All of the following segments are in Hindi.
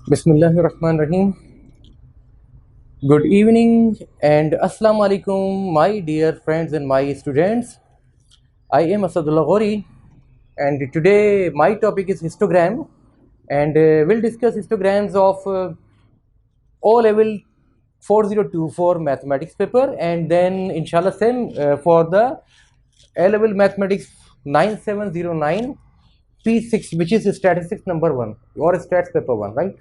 Bismillahirrahmanirrahim. Good evening and Assalamu alaikum, my dear friends and my students. I am Asadullah Ghori, and today my topic is histogram, and we'll discuss histograms of O level 4024 mathematics paper, and then inshallah same for the A level mathematics 9709 P6, which is statistics number 1 or stats paper 1, right?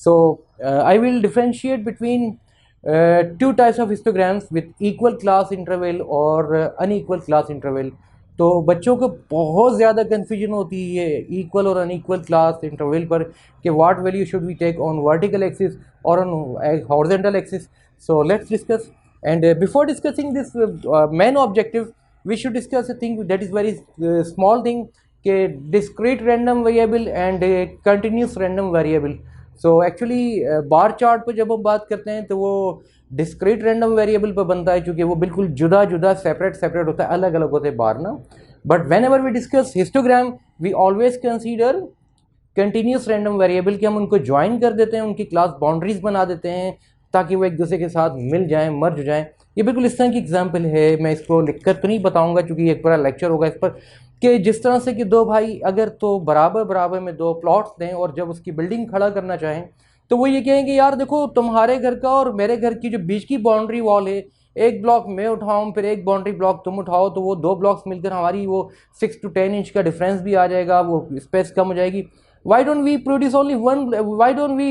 So I will differentiate between two types of histograms with equal class interval और unequal class interval. तो बच्चों को बहुत ज़्यादा कन्फ्यूजन होती है इक्वल और अनइक्वल क्लास इंटरवल पर कि what value should we take on vertical axis और on horizontal axis. So let's discuss and before discussing this main objective, we should discuss a thing that is very small thing के discrete random variable and continuous random variable. So actually bar chart पर जब हम बात करते हैं तो वो डिस्क्रीट रैंडम वेरिएबल पर बनता है, क्योंकि वो बिल्कुल जुदा जुदा सेपरेट होता है, अलग अलग होते हैं बार ना. But whenever we discuss histogram we always consider continuous random variable कि हम उनको ज्वाइन कर देते हैं, उनकी क्लास बाउंड्रीज बना देते हैं ताकि वो एक दूसरे के साथ मिल जाएं, मर्ज जाएं. ये बिल्कुल इस तरह की एग्जांपल है. मैं इसको लिखकर तो नहीं बताऊंगा क्योंकि ये एक पूरा लेक्चर होगा इस पर, कि जिस तरह से कि दो भाई अगर तो बराबर बराबर में दो प्लॉट्स दें और जब उसकी बिल्डिंग खड़ा करना चाहें तो वो ये कहें कि यार देखो तुम्हारे घर का और मेरे घर की जो बीच की बाउंड्री वॉल है, एक ब्लॉक मैं उठाऊं फिर एक बाउंड्री ब्लॉक तुम उठाओ, तो वो दो ब्लॉक्स मिलकर हमारी वो 6 to 10 इंच का डिफरेंस भी आ जाएगा, वो स्पेस कम हो जाएगी. why don't we produce only one why don't we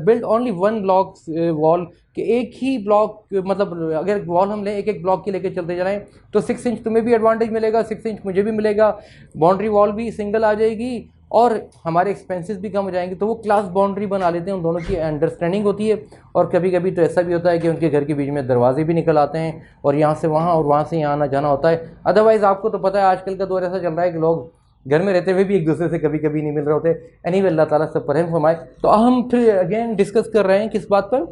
build only one block wall कि एक ही ब्लॉक, मतलब अगर वॉल हम लें एक एक ब्लॉक की लेके चलते जाएं तो 6 इंच तुम्हें भी एडवांटेज मिलेगा, 6 इंच मुझे भी मिलेगा, बाउंड्री वॉल भी सिंगल आ जाएगी और हमारे एक्सपेंसेस भी कम हो जाएंगे. तो वो क्लास बाउंड्री बना लेते हैं, उन दोनों की अंडरस्टैंडिंग होती है. और कभी कभी तो ऐसा भी होता है कि उनके घर के बीच में दरवाजे भी निकल आते हैं और यहाँ से वहाँ और वहाँ से यहाँ आना जाना होता है. अदरवाइज़ आपको तो पता है आजकल का दौर ऐसा चल रहा है कि लोग घर में रहते हुए भी एक दूसरे से कभी कभी नहीं मिल रहे होते. एनीवे अल्लाह ताला सब पर रहम फरमाए. तो हम फिर अगेन डिस्कस कर रहे हैं किस बात पर,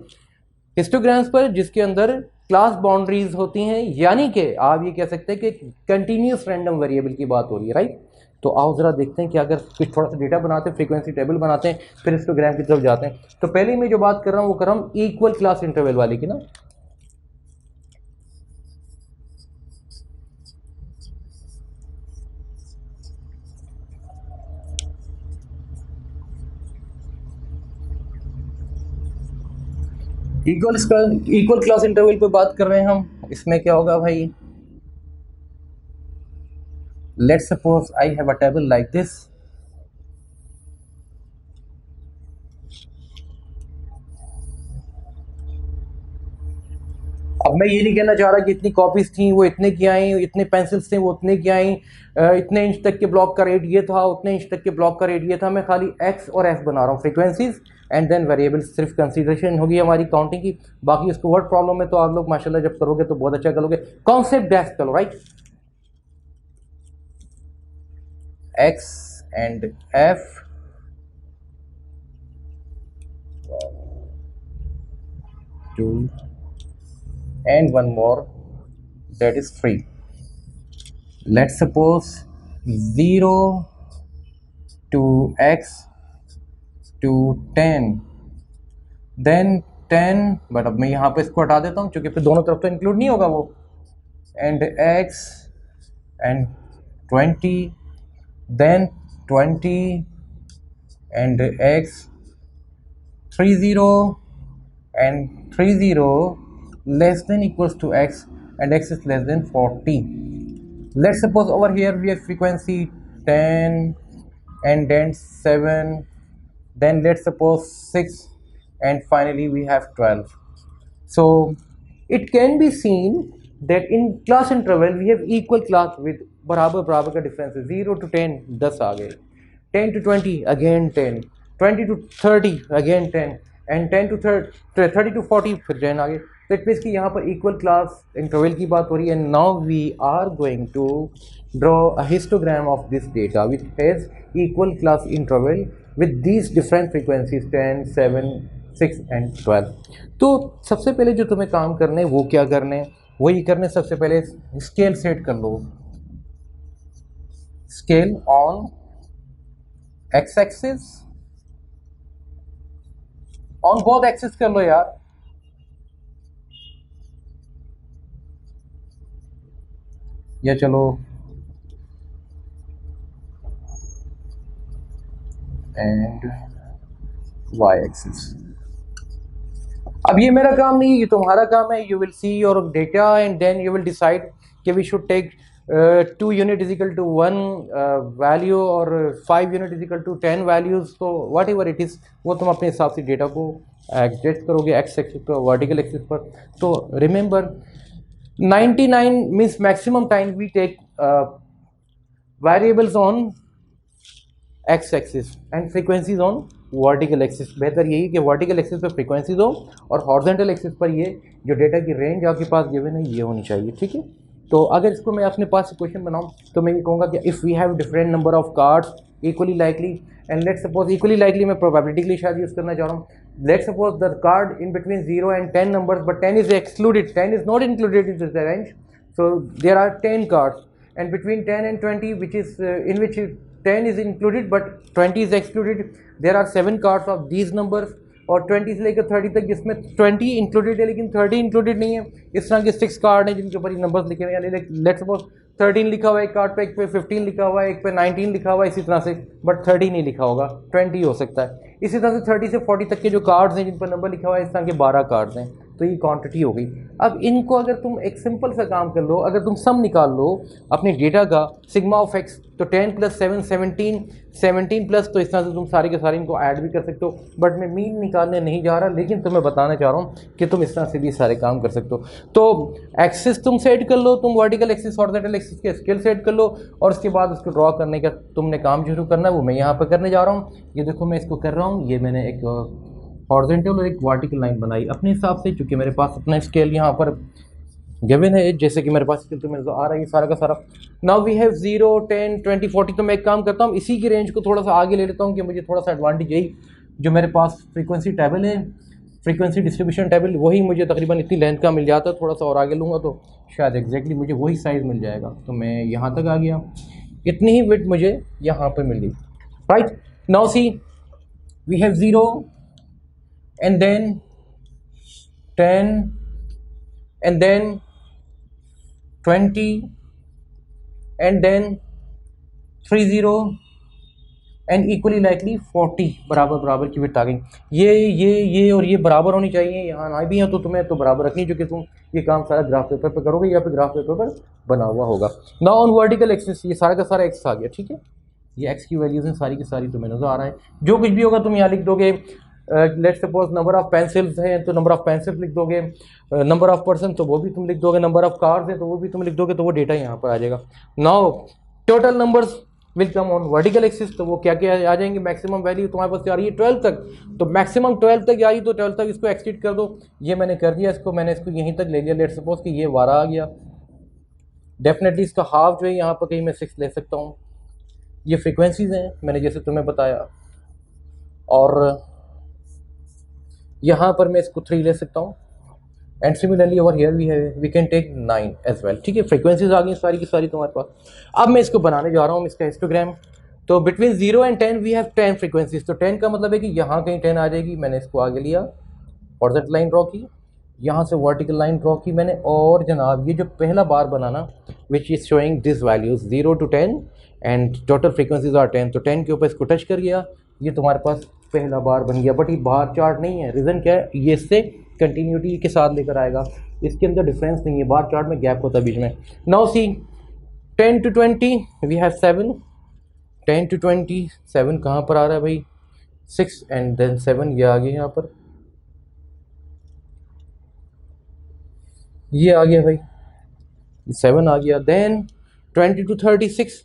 हिस्टोग्राम्स पर, जिसके अंदर क्लास बाउंड्रीज होती हैं, यानी कि आप ये कह सकते हैं कि कंटिन्यूस रैंडम वेरिएबल की बात हो रही है, राइट. तो आओ ज़रा देखते हैं कि अगर कुछ थोड़ा सा डेटा बनाते हैं, फ्रीक्वेंसी टेबल बनाते हैं, फिर हिस्टोग्राम की तरफ जाते हैं. तो पहले मैं जो बात कर रहा हूँ वो कर रहा हूँ इक्वल क्लास इंटरवल वाली की ना. इक्वल क्लास इंटरवल पे बात कर रहे हैं हम. इसमें क्या होगा भाई, let's suppose I have a table like this. अब मैं ये नहीं कहना चाह रहा कि इतनी कॉपीज थी वो इतने की आई, इतने पेंसिल्स थे वो उतने की आई, इतने इंच तक के ब्लॉक का रेट ये था, उतने इंच तक के ब्लॉक का रेट ये था. मैं खाली एक्स और एफ बना रहा हूँ, फ्रीक्वेंसीज एंड देन वेरिएबल्स. सिर्फ कंसीडरेशन होगी हमारी काउंटिंग की. बाकी उसको वर्ड प्रॉब्लम है तो आप लोग माशाल्लाह जब करोगे तो बहुत अच्छा करोगे. कॉन्सेप्ट बेस्ट करो, right. X and F, to and one more, that is 3. Let's suppose 0 to x to 10, then 10, but अब मैं यहाँ पे इसको हटा देता हूँ क्योंकि फिर दोनों तरफ तो इंक्लूड नहीं होगा वो, and x and 20, then 20 and x 30 and 30 less than equals to x and x is less than 40. Let's suppose over here we have frequency 10 and then 7, then let's suppose 6 and finally we have 12. So it can be seen that in class interval we have equal class with बराबर बराबर का डिफरेंस है. 0 to 10 10 आ गए, 10 to 20 again 10, 20 to 30 again 10 and 10 to 30 to 40 फिर 10 आ गए. तो इट मीन्स कि यहाँ पर इक्वल क्लास इंटरवल की बात हो रही है. Now we are going to draw a histogram of this data which has equal class interval with these different frequencies 10, 7, 6 and 12. तो सबसे पहले जो तुम्हें काम करने हैं वो क्या करने हैं, वही करने. सबसे पहले स्केल सेट कर लो. Scale on X axis on both axis कर लो यार। या चलो एंड वाई एक्सिस। अब ये मेरा काम नहीं है, ये तुम्हारा काम है। You will see your data and then you will decide कि we should take 2 unit is equal to 1 value और 5 unit is equal to 10 values. तो वट एवर इट इज़ वो तुम अपने हिसाब से डेटा को एडजस्ट करोगे एक्स एक्सिस पर, वर्टिकल एक्सिस पर। तो remember 99 means maximum time we take variables on X axis and frequencies on vertical axis. बेहतर यही कि वर्टिकल एक्सिस पर फ्रीक्वेंसीज हो और हॉरिजॉन्टल एक्सिस पर ये जो डेटा की रेंज आपके पास गिवन है ये होनी चाहिए, ठीक है। तो अगर इसको मैं अपने पास क्वेश्चन बनाऊं तो मैं ये कहूँगा कि if we have different number of cards equally likely and let's suppose equally likely मैं प्रोबेबिलिटी के लिए शायद यूज़ करना चाह रहा हूँ। Let's suppose the card in between 0 and 10 numbers but 10 is excluded, 10 is not included in this range, so there are 10 cards and between 10 and 20 which is in which 10 is included but 20 is excluded, there are 7 cards of these numbers और 20 से लेकर 30 तक जिसमें 20 इंक्लूडेड है लेकिन 30 इंक्लूडेड नहीं है। इस तरह के 6 कार्ड हैं जिनके ऊपर ये नंबर्स लिखे हुए हैं, यानी लेट्स सपोज 13 लिखा हुआ है एक कार्ड पे, एक पे 15 लिखा हुआ है, एक पे 19 लिखा हुआ है, इसी तरह से, बट 30 नहीं लिखा होगा, 20 हो सकता है। इसी तरह से 30 से 40 तक के जो कार्ड्स हैं जिन पर नंबर लिखा हुआ है इस तरह के 12 कार्ड्स हैं। तो ये क्वांटिटी हो गई। अब इनको अगर तुम एक सिंपल सा काम कर लो, अगर तुम सम निकाल लो अपने डेटा का सिग्मा ऑफ एक्स, तो 10 + 7 17, 17 प्लस, तो इस तरह से तुम सारे के सारे इनको ऐड भी कर सकते हो। बट मैं मीन निकालने नहीं जा रहा, लेकिन तुम्हें बताना चाह रहा हूँ कि तुम इस तरह से भी सारे काम कर सकते हो। तो एक्सिस तुम सेट कर लो, तुम वर्टिकल एक्सिस हॉरिजॉन्टल एक्सिस के स्केल सेट कर लो और उसके बाद उसको ड्रॉ करने का तुमने काम शुरू करना है, वो मैं यहाँ पर करने जा रहा हूँ। ये देखो मैं इसको कर रहा हूँ, ये मैंने एक हॉरिजॉन्टल और एक वर्टिकल लाइन बनाई अपने हिसाब से, चूँकि मेरे पास अपना स्केल यहाँ पर गिवन है, जैसे कि मेरे पास स्केल तो मेरे आ रहा है सारा का सारा। Now we have 0 10 20 40। तो मैं एक काम करता हूँ, इसी की रेंज को थोड़ा सा आगे ले लेता हूँ कि मुझे थोड़ा सा एडवांटेज यही, जो मेरे पास फ्रीक्वेंसी टेबल है, फ्रीक्वेंसी डिस्ट्रीब्यूशन टेबल, वही मुझे तकरीबन इतनी लेंथ का मिल जाता है। थोड़ा सा और आगे लूँगा तो शायद एग्जैक्टली मुझे वही साइज़ मिल जाएगा। तो मैं यहाँ तक आ गया, इतनी ही विड्थ मुझे यहाँ पर मिल गई, right. Now see we have 0 and then 10 and then 20 and then 30 and equally likely 40 बराबर बराबर की विड्थ आ गई। ये और ये बराबर होनी चाहिए, यहाँ ना भी है तो तुम्हें तो बराबर रखनी, जो कि तुम ये काम सारा ग्राफ पेपर पे करोगे या फिर ग्राफ पेपर पर बना हुआ होगा। नाउ ऑन वर्टिकल एक्सिस ये सारा का सारा एक्स आ गया, ठीक है। ये एक्स की वैल्यूज़ हैं सारी की सारी, तुम्हें नज़र आ रहा है। जो कुछ भी होगा तुम यहाँ लिख दोगे। Let's suppose number of pencils हैं तो नंबर ऑफ पेंसिल्स लिख दोगे, नंबर ऑफ पर्सन तो वो भी तुम लिख दोगे, नंबर ऑफ कार्स हैं तो वो भी तुम लिख दोगे, तो वो डेटा यहाँ पर आ जाएगा। Now total numbers will come on vertical axis, तो वो क्या क्या आ जाएंगे, मैक्सिमम वैल्यू तुम्हारे पास आ रही है 12 तक, तो मैक्सिमम 12 तक आई तो 12 तक इसको एक्सटेंड कर दो। ये मैंने कर दिया, इसको मैंने इसको यहीं तक ले लिया। लेट्स सपोज कि ये 12 आ गया, डेफिनेटली इसका हाफ जो है यहाँ पर कहीं मैं 6 ले सकता हूँ। ये फ्रीक्वेंसीज हैं मैंने जैसे तुम्हें बताया, और यहाँ पर मैं इसको 3 ले सकता हूँ। And similarly over here we can take 9 as well, ठीक है। फ्रीक्वेंसीज आ गई सारी की सारी तुम्हारे पास। अब मैं इसको बनाने जा रहा हूँ इसका हिस्टोग्राम। तो between 0 and 10 we have 10 frequencies. तो 10 का मतलब है कि यहाँ कहीं 10 आ जाएगी। मैंने इसको आगे लिया, हॉरिजॉन्टल लाइन ड्रॉ की, यहाँ से वर्टिकल लाइन ड्रॉ की मैंने, और जनाब ये जो पहला बार बनाना which is showing this values 0 to 10 and total frequencies are 10, तो 10 के ऊपर इसको टच कर गया, ये तुम्हारे पास पहला बार बन गया। बट ये बार चार्ट नहीं है, रीज़न क्या है, ये इससे कंटिन्यूटी के साथ लेकर आएगा, इसके अंदर डिफरेंस नहीं है, बार चार्ट में गैप होता है बीच में। Now see 10 to 20 we have 7, 10 to 20 7 कहाँ पर आ रहा है भाई, 6 एंड देन 7, ये आ गया यहाँ पर, ये आ गया भाई 7 आ गया। देन 20 to 36,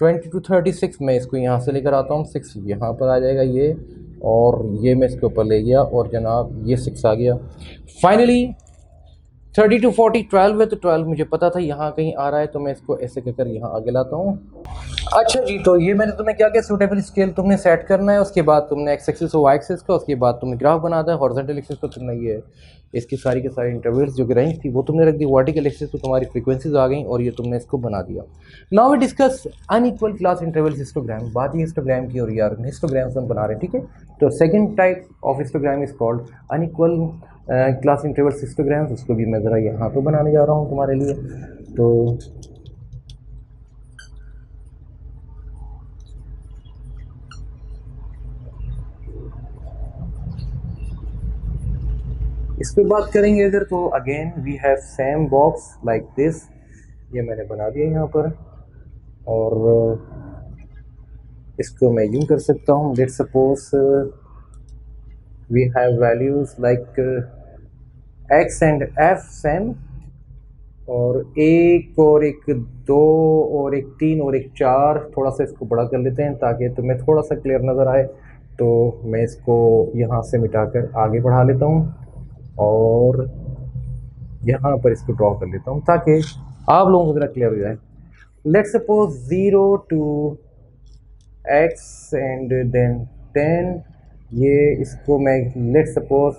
20 to 36 मैं इसको यहाँ से लेकर आता हूँ, 6 यहाँ पर आ जाएगा ये, और ये मैं इसके ऊपर ले गया और जनाब ये 6 आ गया। फाइनली 30 to 40 12 है, तो 12 मुझे पता था यहाँ कहीं आ रहा है, तो मैं इसको ऐसे कहकर यहाँ आगे लाता हूँ। अच्छा जी, तो ये मैंने तुम्हें क्या क्या सूटेबल स्केल तुमने सेट करना है, उसके बाद तुमने एक्स एक्सिस और वाई एक्सिस का, उसके बाद तुमने ग्राफ बनाना है। हॉरिजॉन्टल एक्सिस को तुमने ये इसकी सारी के सारी इंटरवल्स जो कि रेंज थी वो तुमने रख दी। वर्टिकल एक्सिस तो तुम्हारी फ्रीक्वेंसीज आ गई और ये तुमने इसको बना दिया। Now we discuss unequal class intervals histogram. बात ये हिस्टोग्राम की और यार हिस्टोग्राम्स हम बना रहे हैं, ठीक है। तो second type of histogram is called unequal class intervals histograms. उसको भी मैं ज़रा यहाँ पे बनाने जा रहा हूँ तुम्हारे लिए। तो इस पे बात करेंगे अगर, तो again we have same box like this. ये मैंने बना दिया यहाँ पर, और इसको मैं यूँ कर सकता हूँ। Let's suppose we have values like X and F same, और एक और एक दो और एक तीन और एक चार। थोड़ा सा इसको बड़ा कर लेते हैं ताकि तुम्हें थोड़ा सा क्लियर नज़र आए। तो मैं इसको यहाँ से मिटाकर आगे बढ़ा लेता हूँ और यहाँ पर इसको ड्रॉ कर लेता हूँ ताकि आप लोगों को ज़रा क्लियर हो जाए। Let's suppose 0 to x and then 10। ये इसको मैं लेट्स सपोज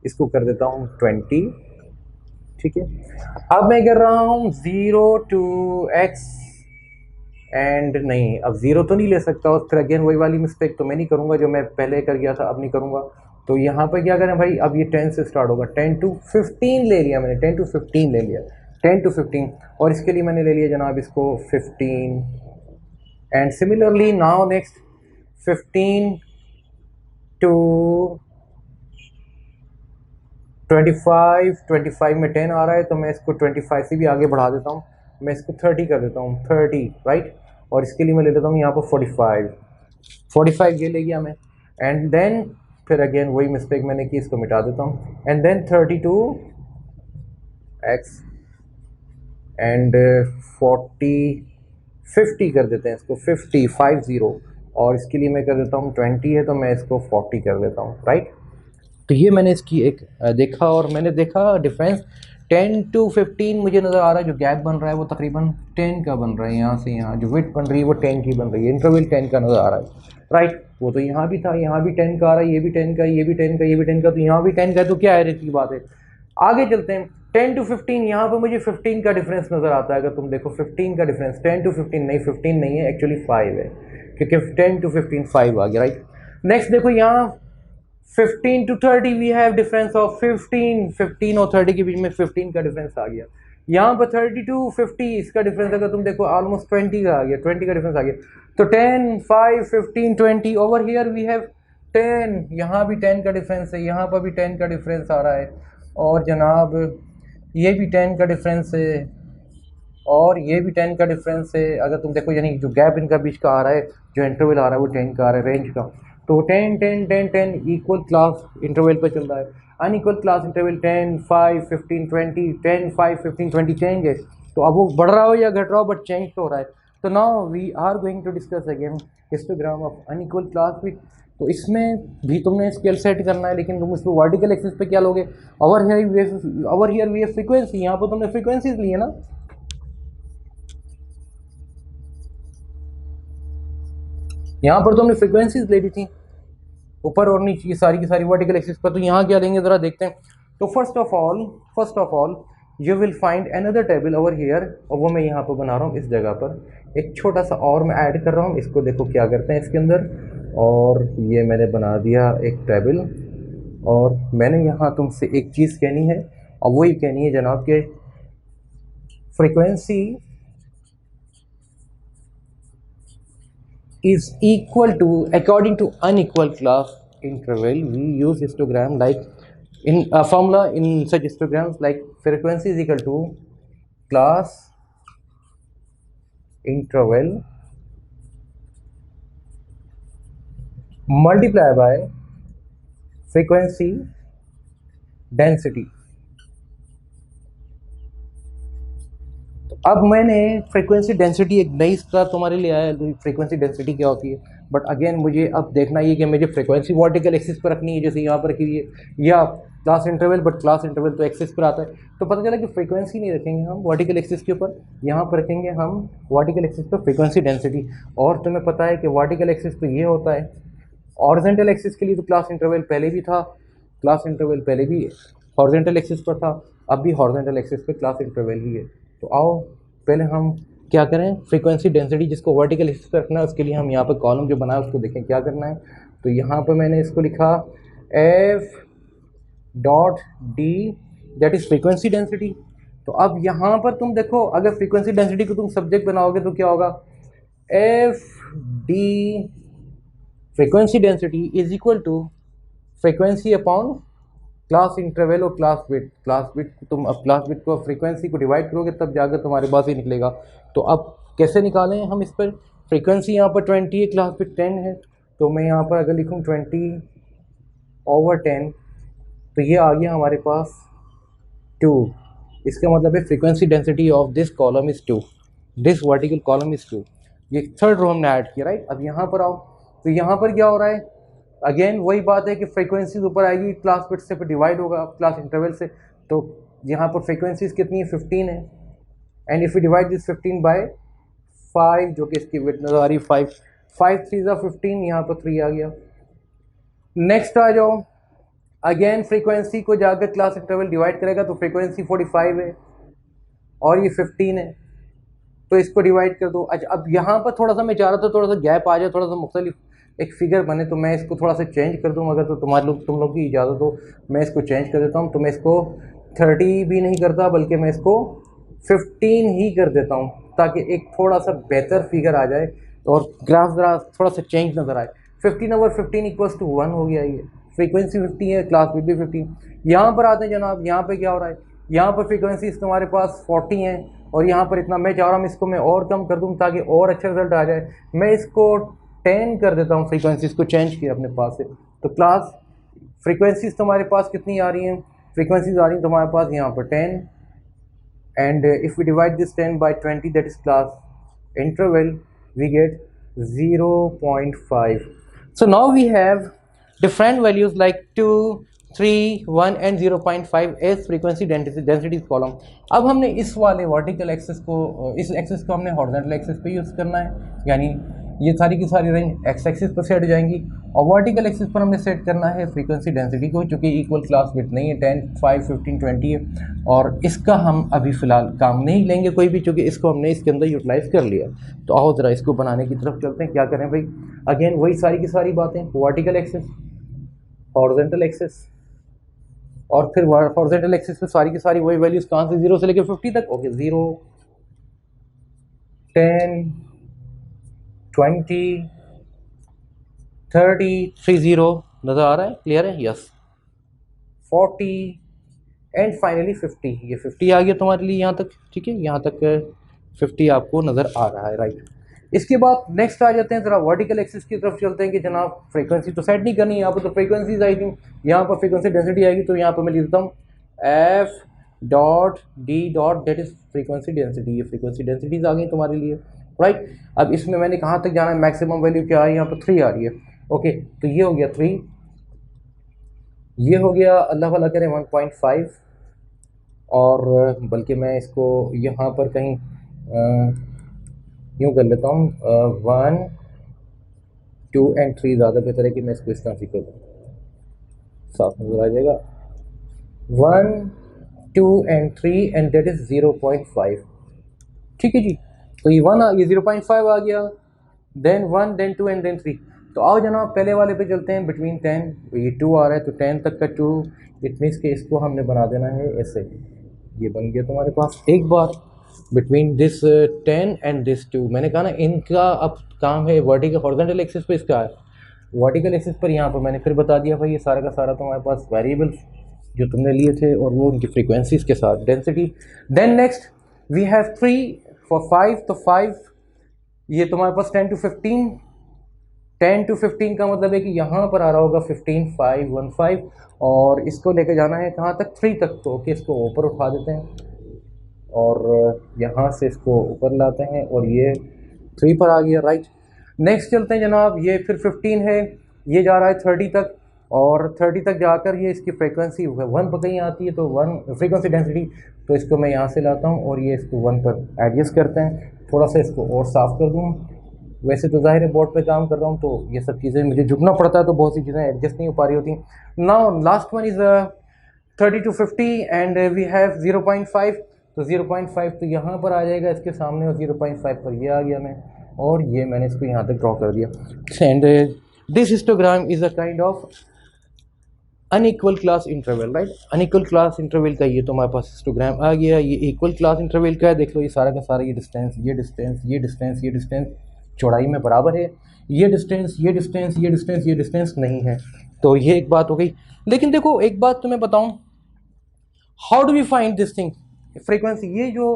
इसको कर देता हूँ 20, ठीक है। अब मैं कर रहा हूँ 0 to x एंड नहीं, अब 0 तो नहीं ले सकता, और फिर अगेन वही वाली मिस्टेक तो मैं नहीं करूँगा जो मैं पहले कर गया था, अब नहीं करूँगा। तो यहाँ पर क्या करें भाई, अब ये 10 से स्टार्ट होगा। 10 to 15 ले लिया मैंने, 10 to 15 ले लिया, 10 to 15। और इसके लिए मैंने ले लिया जनाब इसको 15। And similarly now next 15 to 25। 25 में 10 आ रहा है तो मैं इसको 25 से भी आगे बढ़ा देता हूँ, मैं इसको 30 कर देता हूँ, 30 राइट। और इसके लिए मैं ले लेता हूँ यहाँ पर 45 ये ले गया मैं। एंड देन फिर अगेन वही मिस्टेक मैंने की, इसको मिटा देता हूँ। एंड देन 32 x एंड 40 50 कर देते हैं इसको, 50। और इसके लिए मैं कर देता हूँ 20 है तो मैं इसको 40 कर देता हूँ, राइट। तो ये मैंने इसकी एक देखा, और मैंने देखा डिफरेंस 10 to 15 मुझे नज़र आ रहा है। जो गैप बन रहा है वो तकरीबन 10 का बन रहा है, यहाँ से यहाँ जो विड्थ बन रही है वो 10 की बन रही है, इंटरवल 10 का नज़र आ रहा है, राइट। वो तो यहाँ भी था, यहाँ भी 10 का आ रहा है, ये भी 10 का, ये भी 10 का, ये भी 10 का, तो यहाँ भी 10 का है। तो क्या है की बात है। आगे चलते हैं 10 to 15। यहाँ पर मुझे 15 का डिफरेंस नज़र आता है। अगर तुम देखो 15 का डिफरेंस 10 to 15 नहीं, 15 नहीं है एक्चुअली 5 है, क्योंकि 10 to 15 5 आ गया, राइट। नेक्स्ट देखो यहाँ 15 to 30 we have difference of 15 और 30 के बीच में 15 का डिफरेंस आ गया। यहाँ पर 30 to 50 इसका डिफरेंस अगर तुम देखो ऑलमोस्ट 20 का आ गया, 20 का डिफरेंस आ गया। तो 10 5 15 20 ओवर हियर वी हैव 10। यहाँ भी 10 का डिफरेंस है, यहाँ पर भी 10 का डिफरेंस आ रहा है, और जनाब ये भी 10 का डिफरेंस है, और ये भी 10 का डिफरेंस है। अगर तुम देखो यानी जो गैप इनका बीच का आ रहा है, जो इंटरवल आ रहा है वो 10 का आ रहा है रेंज का। तो 10 10 10 10 इक्वल क्लास इंटरवल पर चल रहा है। अनइक्वल क्लास इंटरवल 10 5 15 20, 10 5 15 20 चेंज है। तो अब वो बढ़ रहा हो या घट रहा हो, बट चेंज तो हो रहा है। तो now we are going to discuss again histogram of unequal class with. तो इसमें भी तुमने स्केल सेट करना है, लेकिन तुम इसको वर्टिकल एक्सिस पे क्या लोगे, over here we have frequency. यहाँ पर तुमने फ्रीक्वेंसीज ली है ना, यहाँ पर तो हमने फ्रीक्वेंसीज ले ली थी ऊपर और नीचे की सारी वर्टिकल एक्सिस पर। तो यहाँ क्या लेंगे ज़रा देखते हैं। तो first of all you will find another table over here, और वो मैं यहाँ पर बना रहा हूँ इस जगह पर। एक छोटा सा और मैं ऐड कर रहा हूँ इसको, देखो क्या करते हैं इसके अंदर। और ये मैंने बना दिया एक टेबल, और मैंने यहाँ तुमसे एक चीज़ कहनी है, और वही कहनी है जनाब के frequency is equal to, according to unequal class interval, we use histogram like in a formula in such histograms like frequency is equal to class interval multiply by frequency density। अब मैंने फ्रीक्वेंसी डेंसिटी एक नई इसका तुम्हारे लिए आया है। फ्रीक्वेंसी डेंसिटी क्या होती है, बट अगेन मुझे अब देखना ये कि मुझे फ्रीक्वेंसी वर्टिकल एक्सिस पर रखनी है, जैसे यहाँ पर रखी हुई है, या class interval, but class interval तो एक्सिस पर आता है। तो पता चला कि फ्रीक्वेंसी नहीं रखेंगे हम वर्टिकल एक्सिस के ऊपर, यहाँ पर रखेंगे हम वर्टिकल एक्सिस पर फ्रीक्वेंसी डेंसिटी। और तुम्हें पता है कि वर्टिकल एक्सिस पर ये होता है, हॉरिजॉन्टल एक्सिस के लिए तो क्लास इंटरवल पहले भी था, क्लास इंटरवल पहले भी हॉरिजॉन्टल एक्सिस पर था, अब भी हॉरिजॉन्टल एक्सिस पे क्लास इंटरवल ही है। तो आओ पहले हम क्या करें, फ्रीक्वेंसी डेंसिटी जिसको वर्टिकल एक्सिस पर रखना है उसके लिए हम यहाँ पर कॉलम जो बनाया उसको देखें क्या करना है। तो यहाँ पर मैंने इसको लिखा F dot D, that is frequency density. तो अब यहाँ पर तुम देखो, अगर फ्रीक्वेंसी डेंसिटी को तुम सब्जेक्ट बनाओगे तो क्या होगा, F D frequency density is equal to frequency upon class interval और क्लास विड्थ। क्लास विड्थ तुम अब क्लास विड्थ को फ्रीक्वेंसी को डिवाइड करोगे तब जाकर तुम्हारे पास ही निकलेगा। तो अब कैसे निकालें हम इस पर, फ्रीक्वेंसी यहाँ पर 20 है, क्लास विड्थ 10 है, तो मैं यहाँ पर अगर लिखूँ 20/10 तो ये आ गया हमारे पास 2। इसका मतलब है frequency density of this column is 2, this vertical column is 2। ये थर्ड रो हमने ऐड किया, राइट। अब यहाँ पर आओ, तो यहाँ पर क्या हो रहा है, अगेन वही बात है कि फ्रीक्वेंसीज ऊपर आएगी, क्लास विड्थ से फिर डिवाइड होगा क्लास इंटरवल से। तो यहाँ पर फ्रीक्वेंसीज कितनी है, 15 है, and if you divide this 15/5 जो कि इसकी विड्थ नज़र आ रही 5, 5 3 15, यहाँ पर 3 आ गया। नेक्स्ट आ जाओ, अगेन फ्रीक्वेंसी को जाकर क्लास इंटरवल डिवाइड करेगा तो फ्रीक्वेंसी 45 है और ये 15 है, तो इसको डिवाइड कर दो। अच्छा, अब यहाँ पर थोड़ा सा मैं चाह रहा था थोड़ा सा गैप आ जाए, थोड़ा सा मुख्तलिफ एक फिगर बने, तो मैं इसको थोड़ा सा चेंज कर दूँ, अगर तो तुम लोग की इजाज़त हो मैं इसको चेंज कर देता हूँ। तो मैं इसको 30 भी नहीं करता बल्कि मैं इसको 15 ही कर देता हूँ, ताकि एक थोड़ा सा बेहतर फिगर आ जाए और ग्राफ ज़रा थोड़ा सा चेंज नज़र आए। 15/15 इक्वल्स टू 1 हो गया, ये फ्रीक्वेंसी 50 है, क्लास विड्थ भी 15। यहाँ पर आते हैं जनाब, यहाँ पर क्या हो रहा है, यहाँ पर फ्रीक्वेंसी तुम्हारे पास 40 है और यहाँ पर इतना, मैं चाह रहा हूँ इसको मैं और कम कर दूँ ताकि और अच्छा रिजल्ट आ जाए। मैं इसको 10 कर देता हूँ, फ्रीक्वेंसीज को चेंज किया अपने पास से। तो क्लास फ्रीक्वेंसीज तुम्हारे पास कितनी आ रही हैं, फ्रीक्वेंसीज आ रही हैं तुम्हारे पास यहाँ पर 10, and if we divide this 10/20 that is class interval we get 0.5. So now we have different values like 2, 3, 1 and 0.5 as frequency density column. अब हमने इस वाले वर्टिकल एक्सिस को, इस एक्सिस को हमने हॉरिजॉन्टल एक्सिस पे यूज़ करना है, यानी ये सारी की सारी रेंज एक्स एक्सिस पर सेट हो जाएंगी, और वर्टिकल एक्सिस पर हमने सेट करना है फ्रीक्वेंसी डेंसिटी को, चूँकि इक्वल क्लास विड्थ नहीं है, 10, 5, 15, 20 है, और इसका हम अभी फ़िलहाल काम नहीं लेंगे कोई भी, चूँकि इसको हमने इसके अंदर यूटिलाइज़ कर लिया। तो आओ ज़रा इसको बनाने की तरफ चलते हैं। क्या करें भाई, अगेन वही सारी की सारी बातें, वर्टिकल एक्सिस, हॉरिजॉन्टल एक्सिस, और फिर हॉरिजॉन्टल एक्सिस पे सारी की सारी वही वैल्यूज़ कहाँ से, 0 से लेकर 50 तक। ओके, 0, 10, 20, 30, 30 नज़र आ रहा है, क्लियर है, यस, 40 एंड फाइनली 50। ये 50 आ गया तुम्हारे लिए यहाँ तक, ठीक है, यहाँ तक 50 आपको नज़र आ रहा है, राइट। इसके बाद नेक्स्ट आ जाते हैं, ज़रा वर्टिकल एक्सिस की तरफ चलते हैं कि जनाब फ्रीक्वेंसी तो सेट नहीं करनी है, यहाँ पर तो फ्रीक्वेंसीज आएगी, यहाँ पर फ्रीक्वेंसी डेंसिटी आएगी, तो यहाँ पर मैं लिख देता हूँ F dot D dot that is frequency density. ये फ्रीक्वेंसी डेंसिटीज आ गई तुम्हारे लिए, राइट। अब इसमें मैंने कहाँ तक जाना है, मैक्सिमम वैल्यू क्या है, यहाँ पर 3 आ रही है। ओके, तो ये हो गया 3, ये हो गया अल्लाह वाला करे 1.5, और बल्कि मैं इसको यहाँ पर कहीं यूँ कर लेता हूँ, 1, 2 एंड 3 ज़्यादा बेहतर है कि मैं इसको इस तरह से कर दूँ, साफ नजर आ जाएगा। 1, 2 एंड 3 एंड दैट इज़ 0.5, ठीक है जी। तो ये 0.5 आ गया, देन 1, देन 2 एंड देन 3। तो आओ जनाब पहले वाले पे चलते हैं, बिटवीन 10, ये 2 आ रहा है तो 10 तक का 2, इट मीन्स कि इसको हमने बना देना है ऐसे, ये बन गया तुम्हारे पास एक बार, बिटवीन दिस 10 एंड दिस 2। मैंने कहा ना इनका अब काम है वर्टिकल हॉरिजॉन्टल एक्सिस पर, इसका है वर्टिकल एक्सिस पर। यहाँ पर मैंने फिर बता दिया भाई, ये सारा का सारा तुम्हारे पास वेरिएबल्स जो तुमने लिए थे और वो उनकी फ्रीक्वेंसीज के साथ density. Then next we have 3 for 5, तो 5 ये तुम्हारे पास 10 to 15, 10 to 15 का मतलब है कि यहाँ पर आ रहा होगा 15, 5, 1, 5, और इसको लेके जाना है कहाँ तक, 3 तक। तो ओके, इसको ऊपर उठा देते हैं और यहाँ से इसको ऊपर लाते हैं और ये 3 पर आ गया, राइट। नेक्स्ट चलते हैं जनाब, ये फिर 15 है, ये जा रहा है 30 तक, और 30 तक जाकर ये इसकी फ्रीक्वेंसी 1 पर कहीं आती है, तो 1 फ्रीक्वेंसी डेंसिटी, तो इसको मैं यहाँ से लाता हूँ और ये इसको 1 पर एडजस्ट करते हैं। थोड़ा सा इसको और साफ़ कर दूँ। वैसे तो ज़ाहिर है बोर्ड पे काम कर रहा हूँ तो ये सब चीज़ें मुझे झुकना पड़ता है, तो बहुत सी चीज़ें एडजस्ट नहीं हो पा रही होती। Now last one is 30 to 50 and we have 0.5, तो 0.5 तो यहाँ पर आ जाएगा इसके सामने, और 0.5 पर ये आ गया मैं, और ये मैंने इसको यहाँ तक ड्रॉ कर दिया। And this histogram is a kind of unequal class interval, right. Unequal class interval का ये तो हमारे पास हिस्टोग्राम आ गया। ये इक्वल क्लास इंटरवल का है, देख लो ये सारा का सारा, ये डिस्टेंस, ये डिस्टेंस, ये डिस्टेंस, ये डिस्टेंस चौड़ाई में बराबर है, ये डिस्टेंस, ये डिस्टेंस, ये डिस्टेंस, ये डिस्टेंस नहीं है। तो ये एक बात हो गई। लेकिन देखो एक बात तुम्हें बताऊं, how do we find this thing frequency. ये जो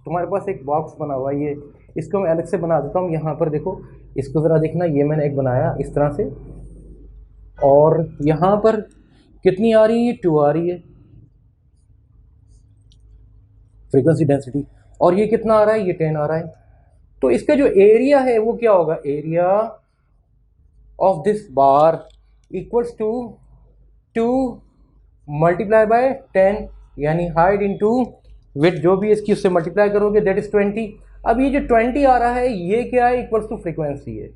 तुम्हारे पास एक बॉक्स बना हुआ है, ये इसको मैं अलग से बना देता हूँ। यहाँ पर देखो, इसको ज़रा देखना, ये मैंने एक बनाया इस तरह से, और यहाँ पर कितनी आ रही है, 2 आ रही है फ्रीक्वेंसी डेंसिटी, और ये कितना आ रहा है, ये 10 आ रहा है। तो इसका जो एरिया है वो क्या होगा, area of this bar equals to 2 multiply by 10, यानी हाइट इंटू विड्थ, जो भी इसकी उससे मल्टीप्लाई करोगे दैट इज 20। अब ये जो 20 आ रहा है ये क्या है, इक्वल्स टू फ्रीक्वेंसी है।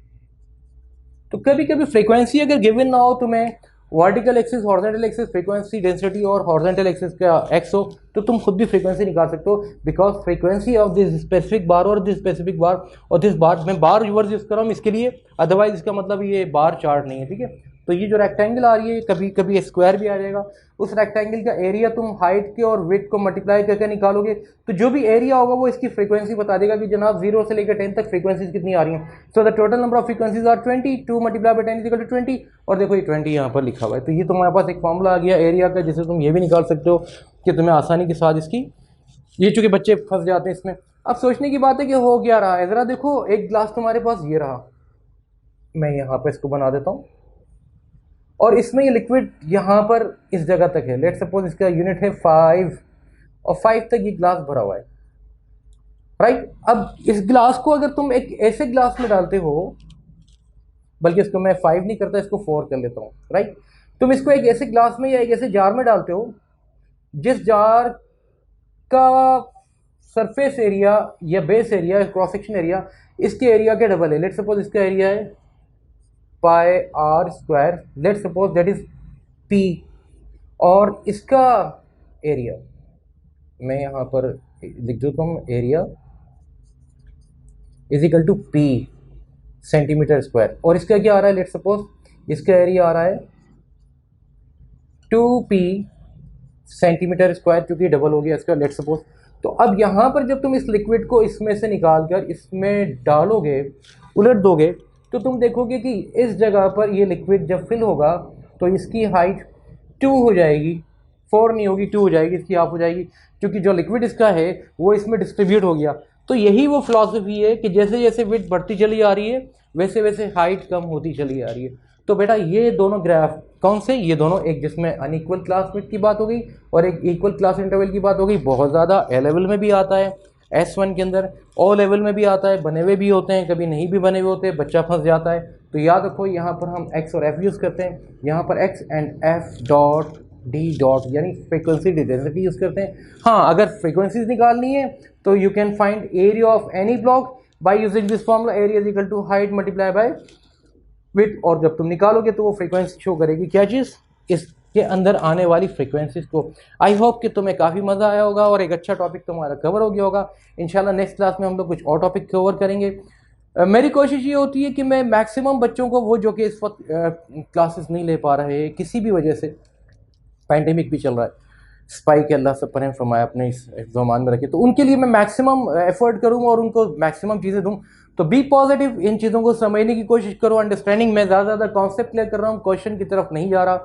तो कभी कभी फ्रीक्वेंसी अगर गिवन ना हो तुम्हें, vertical axis, horizontal axis, frequency density और हॉरिजॉन्टल एक्सिस का एक्स हो, तो तुम खुद भी फ्रीक्वेंसी निकाल सकते हो, because frequency of this specific bar और दिस स्पेसिफिक बार, और दिस बार मैं बार यूवर्स यूज़ कर रहा हूँ इसके लिए, अदरवाइज इसका मतलब ये बार चार्ट नहीं है, ठीक है। तो ये जो रेक्टेंगल आ रही है, कभी कभी स्क्वायर भी आ जाएगा, उस रेक्टेंगल का एरिया तुम हाइट के और विड्थ को मल्टीप्लाई करके निकालोगे, तो जो भी एरिया होगा वो इसकी फ्रीक्वेंसी बता देगा कि जनाब 0 से लेकर 10 तक फ्रीक्वेंसीज कितनी आ रही हैं। So the total number of frequencies are 20, 2 multiply by 10 is equal to 20, और देखो ये 20 यहाँ पर लिखा हुआ है। तो ये तुम्हारे पास एक फॉर्मूला आ गया एरिया का, जिसे तुम ये भी निकाल सकते हो कि तुम्हें आसानी के साथ इसकी, ये चूँकि बच्चे फंस जाते हैं इसमें। अब सोचने की बात है कि हो क्या रहा है, ज़रा देखो एक ग्लास तुम्हारे पास ये रहा, मैं यहाँ पर इसको बना देता हूँ, और इसमें ये लिक्विड यहाँ पर इस जगह तक है, लेट सपोज इसका यूनिट है 5, और 5 तक ये ग्लास भरा हुआ है, राइट। अब इस ग्लास को अगर तुम एक ऐसे ग्लास में डालते हो, बल्कि इसको मैं 5 नहीं करता, इसको 4 कर लेता हूँ, राइट। तुम इसको एक ऐसे ग्लास में या एक ऐसे जार में डालते हो जिस जार का सरफेस एरिया या base area, cross section area इसके एरिया के डबल है। लेट सपोज इसका एरिया है pi r square, let suppose that is p, और इसका एरिया मैं यहाँ पर लिख देता हूँ, area is equal to p centimetre square, और इसका क्या आ रहा है, लेट सपोज इसका एरिया आ रहा है 2p सेंटीमीटर स्क्वायर, क्योंकि डबल हो गया इसका, लेट सपोज। तो अब यहाँ पर जब तुम इस लिक्विड को इसमें से निकाल कर इसमें डालोगे, उलट दोगे, तो तुम देखोगे कि इस जगह पर ये लिक्विड जब फिल होगा तो इसकी हाइट 2 हो जाएगी, 4 नहीं होगी, 2 हो जाएगी, इसकी हाफ हो जाएगी, क्योंकि जो लिक्विड इसका है वो इसमें डिस्ट्रीब्यूट हो गया। तो यही वो फिलॉसफी है कि जैसे जैसे विड्थ बढ़ती चली आ रही है वैसे वैसे हाइट कम होती चली आ रही है। तो बेटा ये दोनों ग्राफ कौन से, ये दोनों, एक जिसमें अनइक्वल क्लास विड्थ की बात हो गई और एक इक्वल क्लास इंटरवल की बात हो गई, बहुत ज़्यादा ए लेवल में भी आता है, S1 के अंदर ओ लेवल में भी आता है, बने हुए भी होते हैं, कभी नहीं भी बने हुए होते, बच्चा फंस जाता है। तो याद रखो यहाँ पर हम x और f यूज़ करते हैं, यहाँ पर x and f dot D dot यानी फ्रीक्वेंसी डेंसिटी यूज़ करते हैं। हाँ, अगर फ्रीक्वेंसीज निकालनी है तो you can find area of any block by using this formula, area is equal to height multiply by width, और जब तुम निकालोगे तो वो फ्रीक्वेंसी शो करेगी, क्या चीज़, इसके अंदर आने वाली फ्रीक्वेंसीज को। आई होप कि तुम्हें काफ़ी मज़ा आया होगा और एक अच्छा टॉपिक तुम्हारा कवर हो गया होगा। इंशाल्लाह नेक्स्ट क्लास में हम लोग कुछ और टॉपिक कवर करेंगे। मेरी कोशिश ये होती है कि मैं मैक्सिमम बच्चों को, वो जो कि इस वक्त क्लासेस नहीं ले पा रहे किसी भी वजह से, पैंडेमिक भी चल रहा है, स्पाइक अल्लाह सब पर फरमाया अपने इस ज़मान में रखे, तो उनके लिए मैं मैक्सिमम एफर्ट करूँ और उनको मैक्सिमम चीज़ें दूँ। तो बी पॉजिटिव, इन चीज़ों को समझने की कोशिश करो, अंडरस्टैंडिंग। मैं ज़्यादा कॉन्सेप्ट क्लियर कर रहा हूँ, क्वेश्चन की तरफ नहीं जा रहा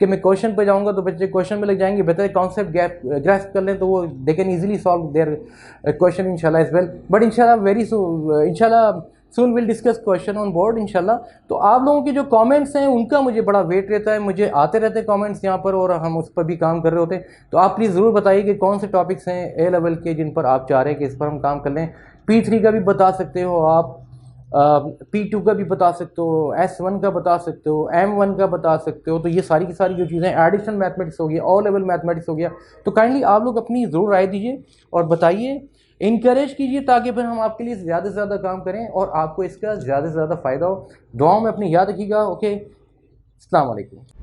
कि मैं क्वेश्चन पे जाऊँगा तो बच्चे क्वेश्चन में लग जाएंगे। बेहतर कॉन्सेप्ट ग्रैस्प कर लें तो वो they can easily solve their question इंशाल्लाह एज वेल। बट इंशाल्लाह वेरी इंशाल्लाह soon will discuss question on board इंशाल्लाह। तो आप लोगों के जो कमेंट्स हैं उनका मुझे बड़ा वेट रहता है, मुझे आते रहते हैं कमेंट्स यहाँ पर और हम उस पर भी काम कर रहे होते हैं। तो आप प्लीज़ ज़रूर बताइए कि कौन से टॉपिक्स हैं ए लेवल के जिन पर आप चाह रहे हैं कि इस पर हम काम कर लें। P3 का भी बता सकते हो आप, P2 का भी बता सकते हो, S1 का बता सकते हो, M1 का बता सकते हो। तो ये सारी की सारी जो चीज़ें, एडिशन मैथमेटिक्स हो गया, ऑल लेवल मैथमेटिक्स हो गया, तो काइंडली आप लोग अपनी ज़रूर राय दीजिए और बताइए, इनकरेज कीजिए, ताकि फिर हम आपके लिए ज़्यादा से ज़्यादा काम करें और आपको इसका ज़्यादा से ज़्यादा फ़ायदा हो। दुआओं में अपनी याद रखिएगा। ओके, अस्सलाम वालेकुम।